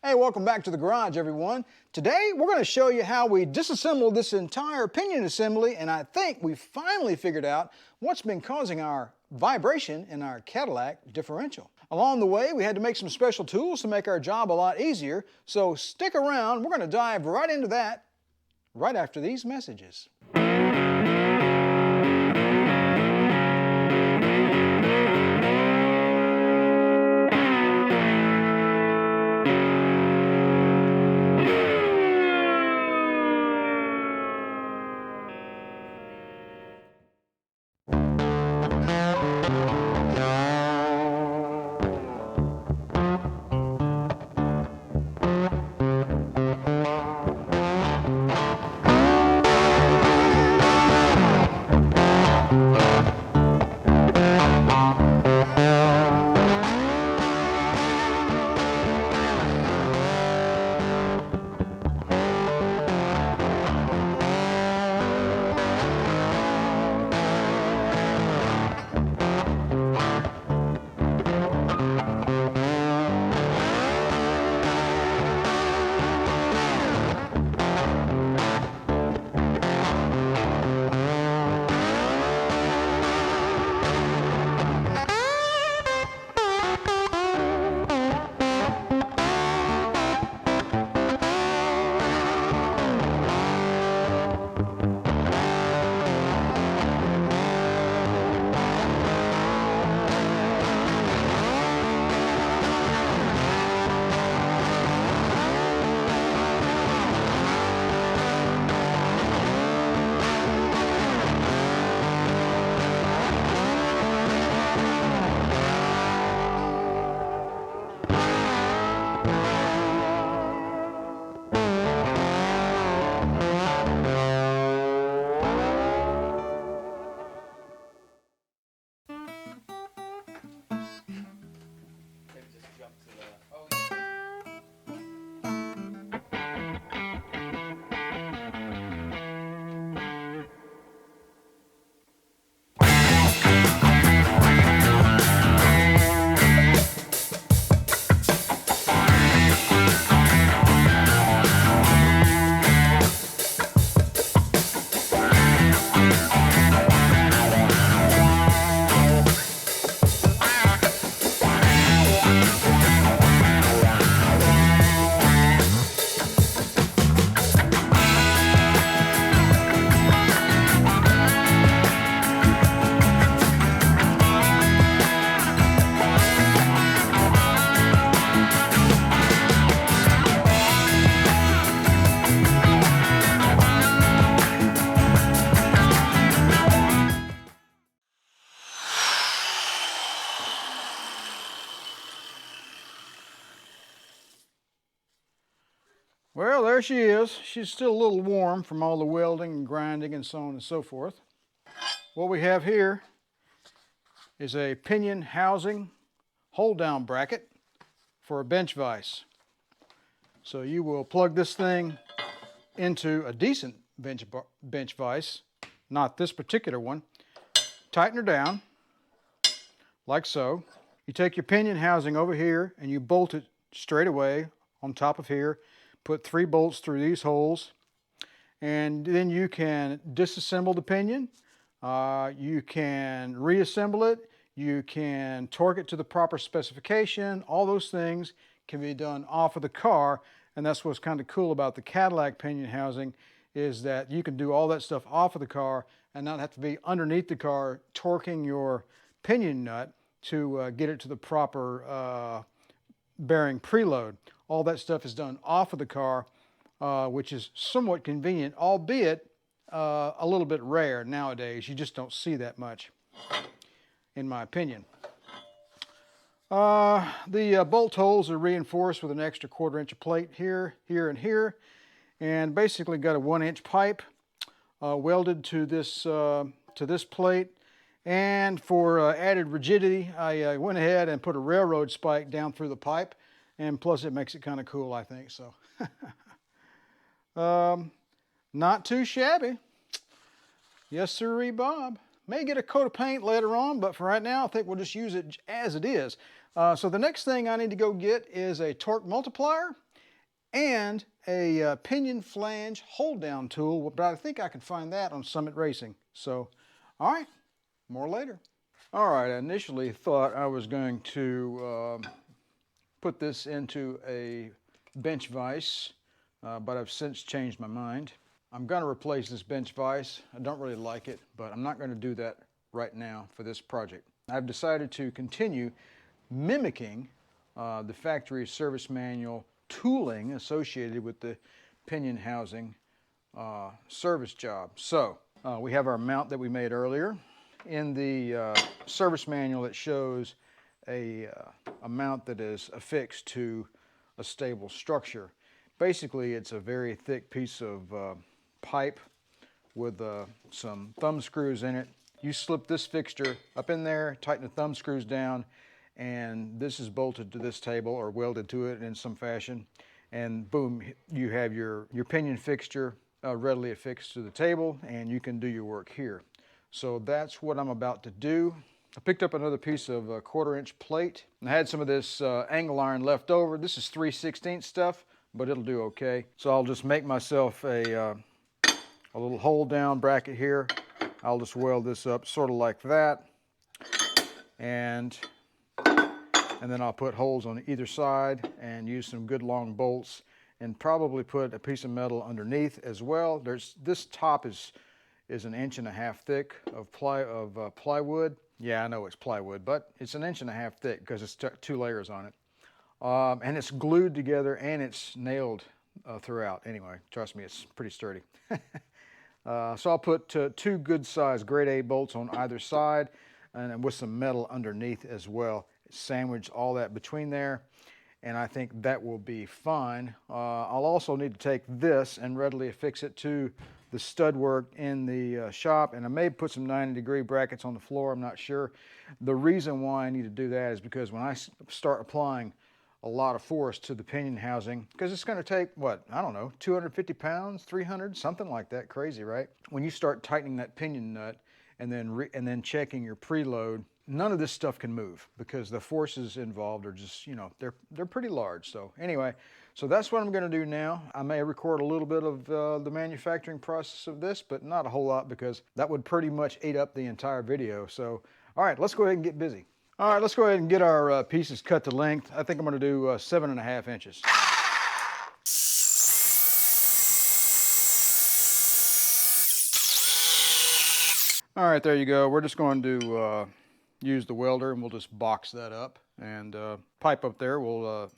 Hey, welcome back to the garage, everyone. Today, we're going to show you how we disassembled this entire pinion assembly, and I think we finally figured out what's been causing our vibration in our Cadillac differential. Along the way, we had to make some special tools to make our job a lot easier, so stick around. We're going to dive right into that right after these messages. Well, there she is. She's still a little warm from all the welding and grinding and so on and so forth. What we have here is a pinion housing hold-down bracket for a bench vise. So you will plug this thing into a decent bench vise, not this particular one. Tighten her down, like so. You take your pinion housing over here and you bolt it straight away on top of here. Put 3 bolts through these holes, and then you can disassemble the pinion. You can reassemble it. You can torque it to the proper specification. All those things can be done off of the car, and that's what's kind of cool about the Cadillac pinion housing, is that you can do all that stuff off of the car and not have to be underneath the car torquing your pinion nut to get it to the proper bearing preload. All that stuff is done off of the car, which is somewhat convenient, albeit a little bit rare nowadays. You just don't see that much, in my opinion. The bolt holes are reinforced with an extra 1/4 inch of plate here, here, and here, and basically got a 1-inch pipe welded to this plate. And for added rigidity, I went ahead and put a railroad spike down through the pipe, and plus it makes it kind of cool, I think. So, not too shabby. Yes, sirree, Bob. May get a coat of paint later on, but for right now, I think we'll just use it as it is. So the next thing I need to go get is a torque multiplier. and a pinion flange hold down tool, but I think I could find that on Summit Racing. So, all right, more later. All right, I initially thought I was going to put this into a bench vise, but I've since changed my mind. I'm going to replace this bench vise. I don't really like it, but I'm not going to do that right now for this project. I've decided to continue mimicking the factory service manual tooling associated with the pinion housing service job. So we have our mount that we made earlier. In the service manual, it shows a mount that is affixed to a stable structure. Basically, it's a very thick piece of pipe with some thumb screws in it. You slip this fixture up in there, tighten the thumb screws down, and this is bolted to this table or welded to it in some fashion, and boom, you have your pinion fixture readily affixed to the table, and you can do your work here. So that's what I'm about to do. I picked up another piece of 1/4-inch plate, and I had some of this angle iron left over. This is 3/16 stuff, but it'll do okay. So I'll just make myself a little hold down bracket here. I'll just weld this up sort of like that, and then I'll put holes on either side and use some good long bolts, and probably put a piece of metal underneath as well. This top is 1.5 inches thick of plywood. Yeah, I know it's plywood, but it's 1.5 inches thick because it's 2 layers on it. And it's glued together and it's nailed throughout. Anyway, trust me, it's pretty sturdy. So I'll put 2 good sized grade A bolts on either side, and with some metal underneath as well. Sandwich all that between there, and I think that will be fine. I'll also need to take this and readily affix it to the stud work in the shop, and I may put some 90-degree brackets on the floor. I'm not sure. The reason why I need to do that is because when I start applying a lot of force to the pinion housing, because it's going to take, what, I don't know, 250 pounds, 300, something like that. Crazy, right? When you start tightening that pinion nut and then checking your preload, none of this stuff can move because the forces involved are just, you know, they're pretty large. So anyway, so that's what I'm going to do now. I may record a little bit of the manufacturing process of this, but not a whole lot because that would pretty much eat up the entire video. So, all right, let's go ahead and get busy. All right, let's go ahead and get our pieces cut to length. I think I'm going to do 7.5 inches. All right, there you go. We're just going to use the welder, and we'll just box that up, and pipe up there will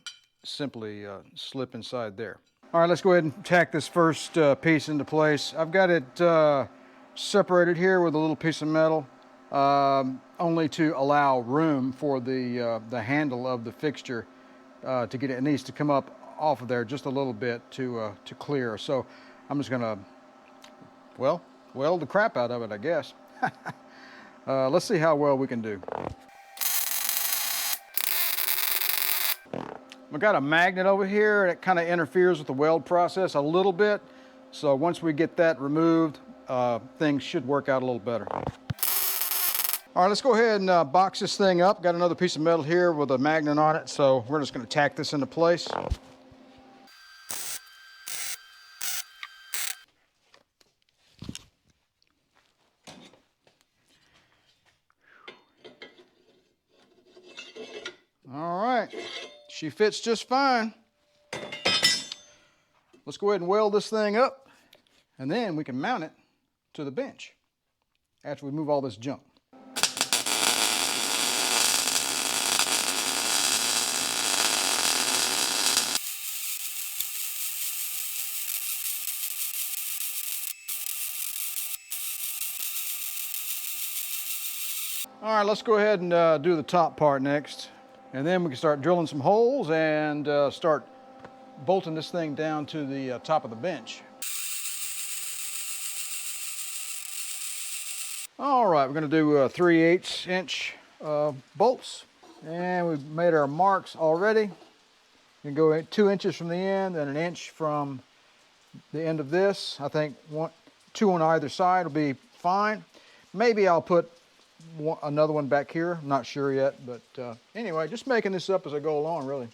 simply slip inside there. All right, let's go ahead and tack this first piece into place. I've got it separated here with a little piece of metal, only to allow room for the handle of the fixture to get it. It needs to come up off of there just a little bit to clear. So I'm just gonna, well, weld the crap out of it, I guess. Let's see how well we can do. We've got a magnet over here, and it kind of interferes with the weld process a little bit. So once we get that removed, things should work out a little better. All right, let's go ahead and box this thing up. Got another piece of metal here with a magnet on it, so we're just going to tack this into place. All right, she fits just fine. Let's go ahead and weld this thing up, and then we can mount it to the bench after we move all this junk. All right, let's go ahead and do the top part next. And then we can start drilling some holes and start bolting this thing down to the top of the bench. All right, we're going to do 3/8 inch bolts. And we've made our marks already. You can go 2 inches from the end and 1 inch from the end of this. I think 2 on either side will be fine. Maybe I'll put another one back here. I'm not sure yet, but anyway, just making this up as I go along, really.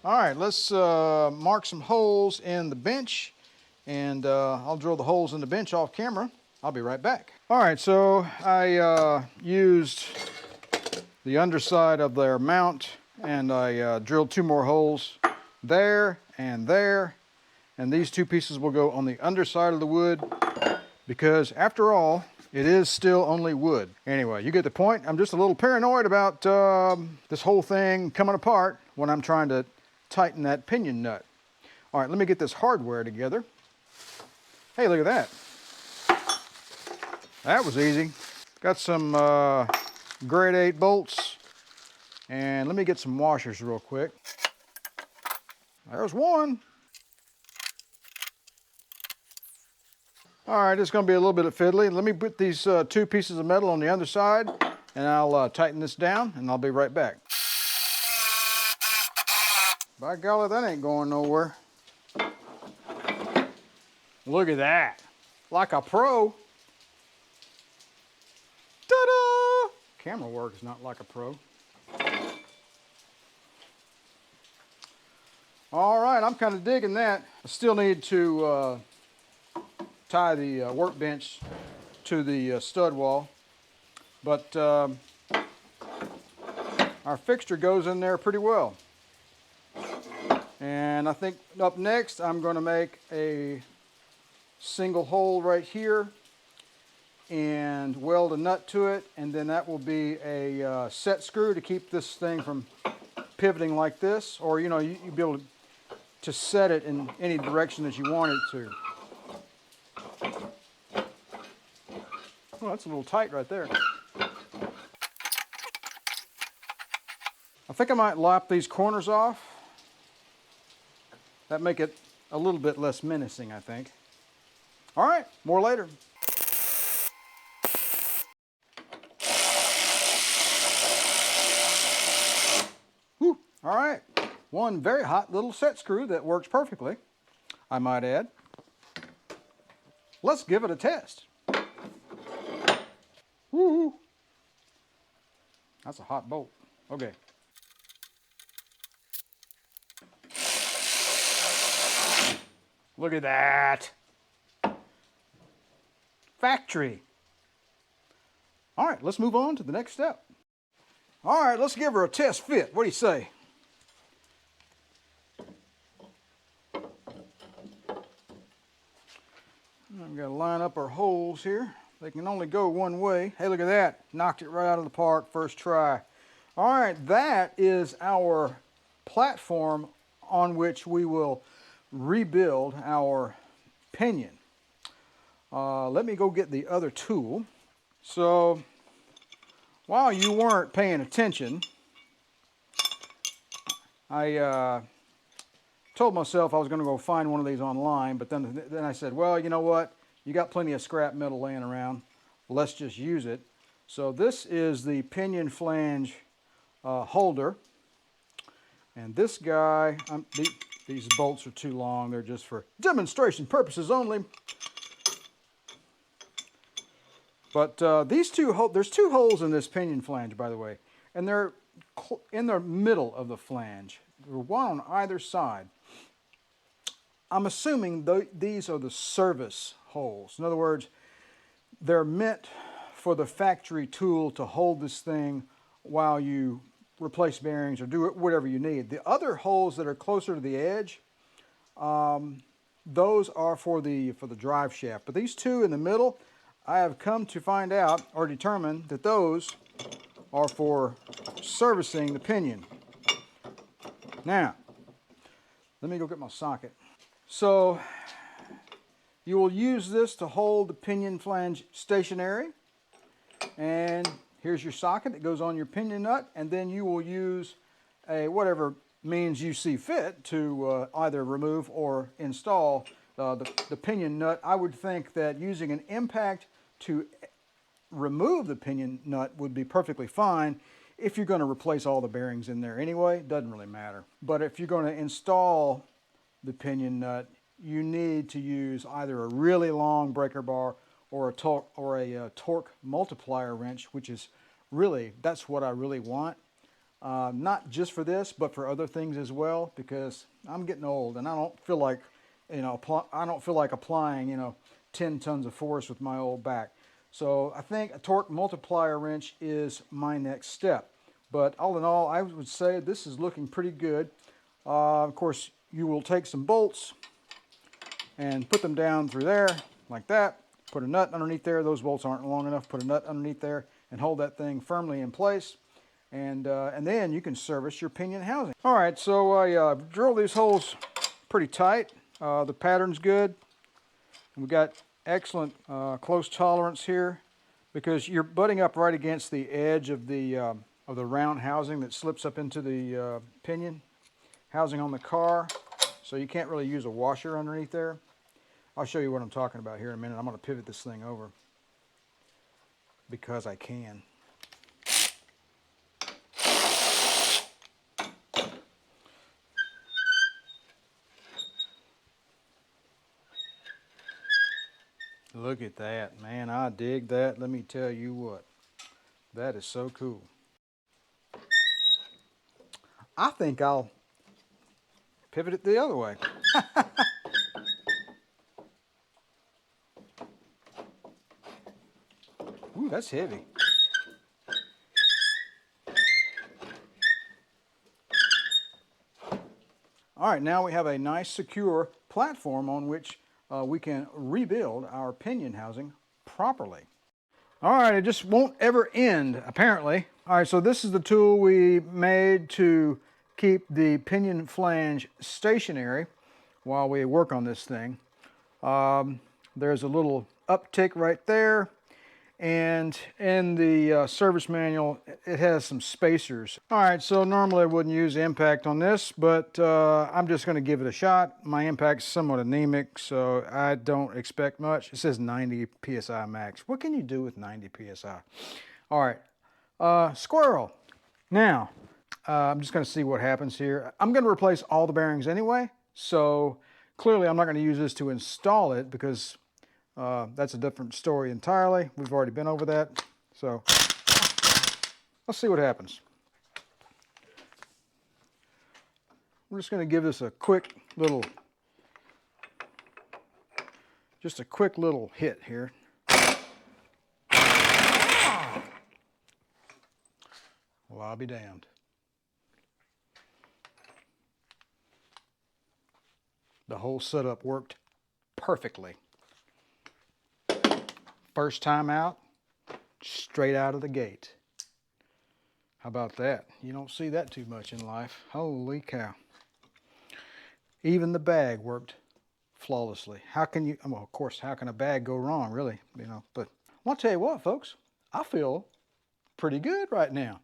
All right, let's mark some holes in the bench, and I'll drill the holes in the bench off camera. I'll be right back. All right, so I used the underside of their mount, and I drilled 2 more holes there, and these 2 pieces will go on the underside of the wood, because after all, it is still only wood. Anyway, you get the point. I'm just a little paranoid about this whole thing coming apart when I'm trying to tighten that pinion nut. All right, let me get this hardware together. Hey, look at that. That was easy. Got some grade 8 bolts, and let me get some washers real quick. There's one. All right, it's going to be a little bit fiddly. Let me put these 2 pieces of metal on the underside, and I'll tighten this down, and I'll be right back. By golly, that ain't going nowhere. Look at that. Like a pro. Ta-da! Camera work is not like a pro. All right, I'm kind of digging that. I still need to tie the workbench to the stud wall, but our fixture goes in there pretty well. And I think up next I'm going to make a single hole right here and weld a nut to it, and then that will be a set screw to keep this thing from pivoting like this, or you know, you'll be able to set it in any direction that you want it to. Well, that's a little tight right there. I think I might lop these corners off. That make it a little bit less menacing, I think. All right, more later. Whew, all right. One very hot little set screw that works perfectly, I might add. Let's give it a test. Woo-hoo. That's a hot bolt. Okay. Look at that. Factory. All right, let's move on to the next step. All right, let's give her a test fit. What do you say? I've got to line up our holes here. They can only go one way. Hey, look at that. Knocked it right out of the park first try. All right, that is our platform on which we will rebuild our pinion. Let me go get the other tool. So while you weren't paying attention, I told myself I was going to go find one of these online, but then I said, well, you know what? You got plenty of scrap metal laying around. Let's just use it. So this is the pinion flange holder. And this guy, these bolts are too long. They're just for demonstration purposes only. But there's 2 holes in this pinion flange, by the way. And they're in the middle of the flange. There's one on either side. I'm assuming these are the service holes. In other words, they're meant for the factory tool to hold this thing while you replace bearings or do whatever you need. The other holes that are closer to the edge, those are for the drive shaft. But these 2 in the middle, I have come to find out or determine that those are for servicing the pinion. Now, let me go get my socket. So you will use this to hold the pinion flange stationary, and here's your socket that goes on your pinion nut, and then you will use a whatever means you see fit to either remove or install the pinion nut. I would think that using an impact to remove the pinion nut would be perfectly fine. If you're going to replace all the bearings in there anyway, it doesn't really matter. But if you're going to install the pinion nut, you need to use either a really long breaker bar or a torque multiplier wrench, which is really, that's what I really want. not just for this, but for other things as well, because I'm getting old and I don't feel like, I don't feel like applying, 10 tons of force with my old back. So I think a torque multiplier wrench is my next step. But all in all, I would say this is looking pretty good. Of course, you will take some bolts and put them down through there like that. Put a nut underneath there. Those bolts aren't long enough. Put a nut underneath there and hold that thing firmly in place. And then you can service your pinion housing. All right, so I drilled these holes pretty tight. The pattern's good. We got excellent close tolerance here because you're butting up right against the edge of the round housing that slips up into the pinion housing on the car. So you can't really use a washer underneath there. I'll show you what I'm talking about here in a minute. I'm going to pivot this thing over because I can. Look at that, man. I dig that. Let me tell you what. That is so cool. I think I'll pivot it the other way. Ooh, that's heavy. All right, now we have a nice secure platform on which we can rebuild our pinion housing properly. All right, it just won't ever end, apparently. All right, so this is the tool we made to keep the pinion flange stationary while we work on this thing. There's a little uptick right there, and in the service manual, it has some spacers. All right, so normally I wouldn't use impact on this, but I'm just going to give it a shot. My impact's somewhat anemic, so I don't expect much. It says 90 psi max. What can you do with 90 psi? All right, squirrel. Now, I'm just going to see what happens here. I'm going to replace all the bearings anyway, so clearly I'm not going to use this to install it because that's a different story entirely. We've already been over that. So let's see what happens. We're just going to give this a quick little, just a quick little hit here. Well, I'll be damned. The whole setup worked perfectly. First time out, straight out of the gate. How about that? You don't see that too much in life. Holy cow. Even the bag worked flawlessly. How can you, well, of course, how can a bag go wrong, really? But I'll tell you what, folks, I feel pretty good right now.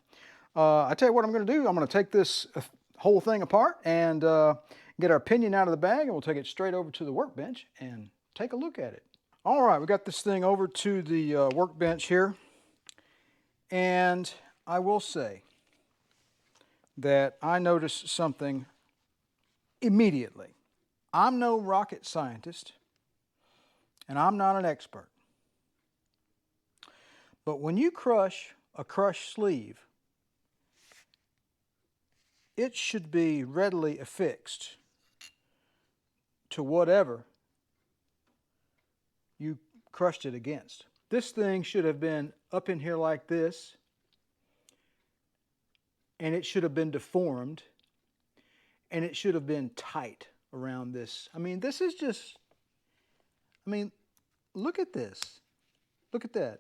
I tell you what I'm going to do. I'm going to take this whole thing apart and get our pinion out of the bag, and we'll take it straight over to the workbench and take a look at it. All right, we got this thing over to the workbench here, and I will say that I noticed something immediately. I'm no rocket scientist, and I'm not an expert. But when you crush a crushed sleeve, it should be readily affixed to whatever you crushed it against. This thing should have been up in here like this, and it should have been deformed, and it should have been tight around this. I mean, this is just, I mean, look at this. Look at that.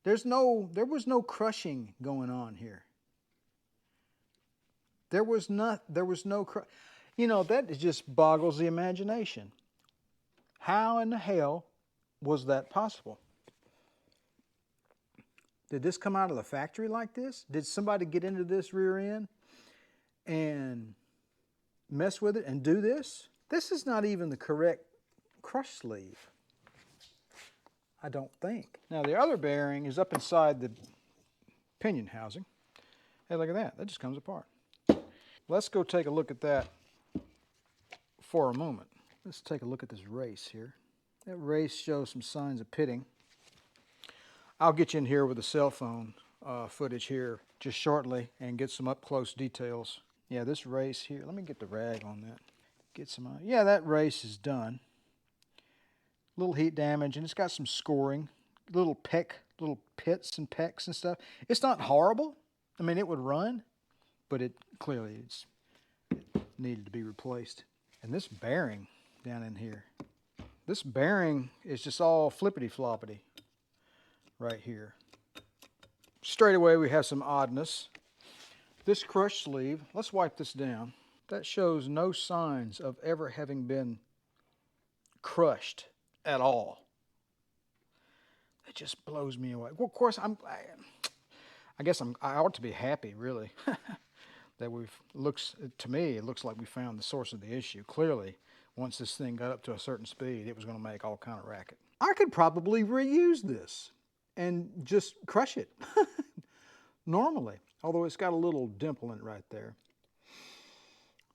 There was no crushing going on here. There was no, that just boggles the imagination. How in the hell was that possible? Did this come out of the factory like this? Did somebody get into this rear end and mess with it and do this? This is not even the correct crush sleeve, I don't think. Now the other bearing is up inside the pinion housing. Hey, look at that. That just comes apart. Let's go take a look at that for a moment. Let's take a look at this race here. That race shows some signs of pitting. I'll get you in here with a cell phone footage here just shortly and get some up-close details. Yeah, this race here, let me get the rag on that. Get some, yeah, that race is done. Little heat damage, and it's got some scoring, little pits and pecks and stuff. It's not horrible. I mean, it would run, but it needed to be replaced. And this bearing down in here, this bearing is just all flippity-floppity right here. Straight away we have some oddness. This crush sleeve, let's wipe this down. That shows no signs of ever having been crushed at all. It just blows me away. Well, of course, I guess I ought to be happy, really, that to me, it looks like we found the source of the issue. Clearly, once this thing got up to a certain speed, it was going to make all kind of racket. I could probably reuse this and just crush it normally, although it's got a little dimple in it right there.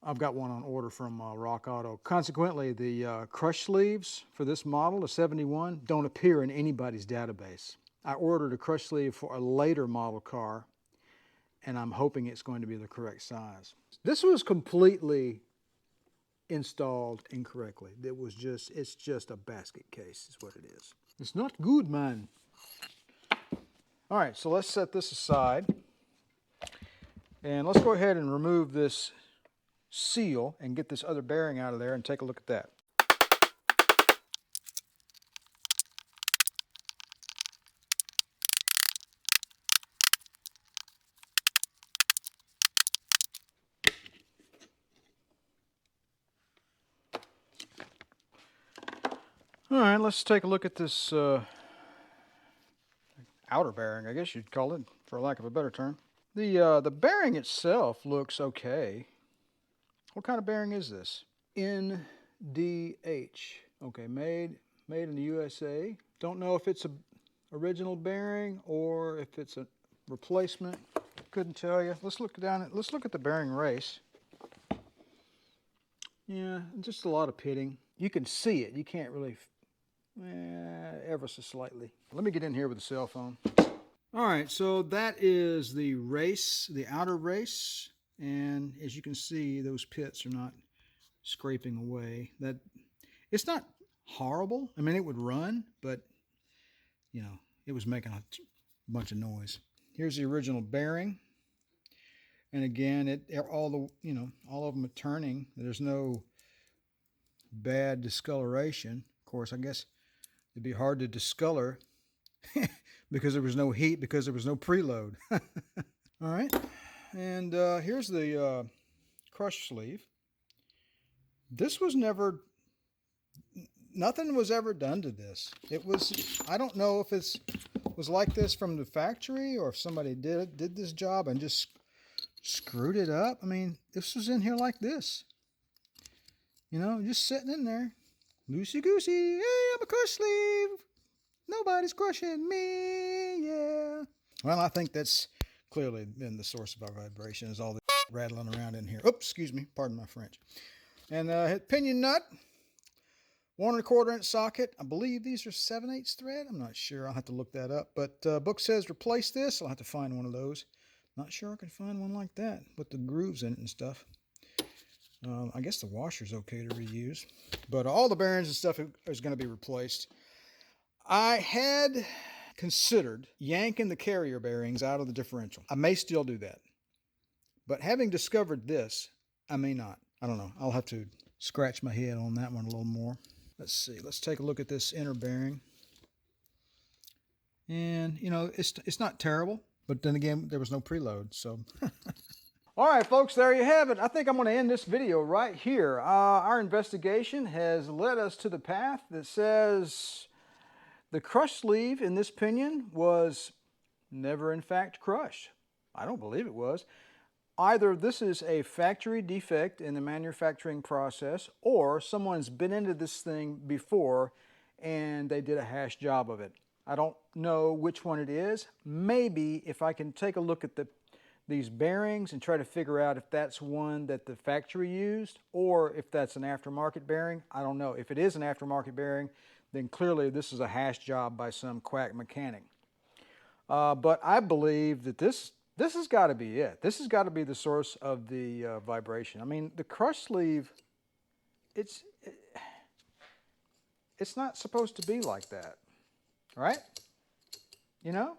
I've got one on order from Rock Auto. Consequently, the crush sleeves for this model, the 71, don't appear in anybody's database. I ordered a crush sleeve for a later model car, and I'm hoping it's going to be the correct size. This was completely installed incorrectly. It's just a basket case is what it is. It's not good, man. All right, so let's set this aside. And let's go ahead and remove this seal and get this other bearing out of there and take a look at that. All right, let's take a look at this outer bearing, I guess you'd call it, for lack of a better term. The bearing itself looks okay. What kind of bearing is this? NDH. Okay, made in the USA. Don't know if it's a original bearing or if it's a replacement. Couldn't tell you. Let's look at the bearing race. Yeah, just a lot of pitting. You can see it. You can't really, ever so slightly. Let me get in here with the cell phone. All right, so that is the race, the outer race. And as you can see, those pits are not scraping away. It's not horrible. I mean, it would run, but you know, it was making a bunch of noise. Here's the original bearing. And again, all of them are turning. There's no bad discoloration. Of course, I guess it'd be hard to discolor because there was no heat, because there was no preload. All right. And here's the crush sleeve. This was nothing was ever done to this. I don't know if it was like this from the factory or if somebody did this job and just screwed it up. I mean, this was in here like this. You know, just sitting in there. Loosey-goosey. Hey, I'm a crush sleeve. Nobody's crushing me, yeah. Well, I think that's clearly been the source of our vibration, is all the rattling around in here. Oops, excuse me, pardon my French. And pinion nut, 1 1/4 inch socket. I believe these are 7/8 thread. I'm not sure. I'll have to look that up. But book says replace this. I'll have to find one of those. Not sure I can find one like that with the grooves in it and stuff. I guess the washer's okay to reuse. But all the bearings and stuff is going to be replaced. I had considered yanking the carrier bearings out of the differential. I may still do that. But having discovered this, I may not. I don't know. I'll have to scratch my head on that one a little more. Let's see. Let's take a look at this inner bearing. And, you know, it's not terrible. But then again, there was no preload, so... All right, folks, there you have it. I think I'm going to end this video right here. Our investigation has led us to the path that says the crush sleeve in this pinion was never in fact crushed. I don't believe it was. Either this is a factory defect in the manufacturing process, or someone's been into this thing before and they did a hash job of it. I don't know which one it is. Maybe if I can take a look at these bearings and try to figure out if that's one that the factory used or if that's an aftermarket bearing. I don't know. If it is an aftermarket bearing, then clearly this is a hash job by some quack mechanic. But I believe that this has got to be it. This has got to be the source of the vibration. I mean, the crush sleeve, it's not supposed to be like that, right? You know?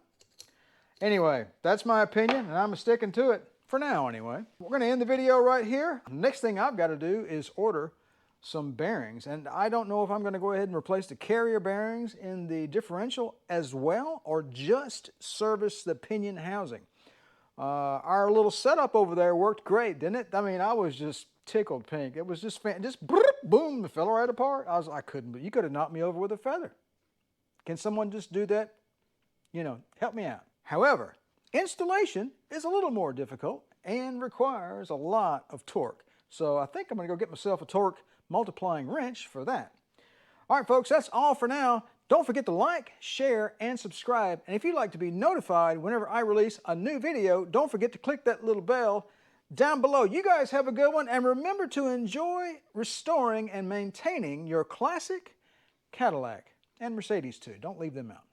Anyway, that's my opinion, and I'm sticking to it for now anyway. We're going to end the video right here. Next thing I've got to do is order some bearings, and I don't know if I'm going to go ahead and replace the carrier bearings in the differential as well, or just service the pinion housing. Our little setup over there worked great, didn't it? I mean, I was just tickled pink. It was just boom, it fell right apart. I couldn't, but you could have knocked me over with a feather. Can someone just do that? You know, help me out. However, installation is a little more difficult and requires a lot of torque. So I think I'm going to go get myself a torque multiplying wrench for that. All right, folks, that's all for now. Don't forget to like, share, and subscribe. And if you'd like to be notified whenever I release a new video, don't forget to click that little bell down below. You guys have a good one, and remember to enjoy restoring and maintaining your classic Cadillac and Mercedes too. Don't leave them out.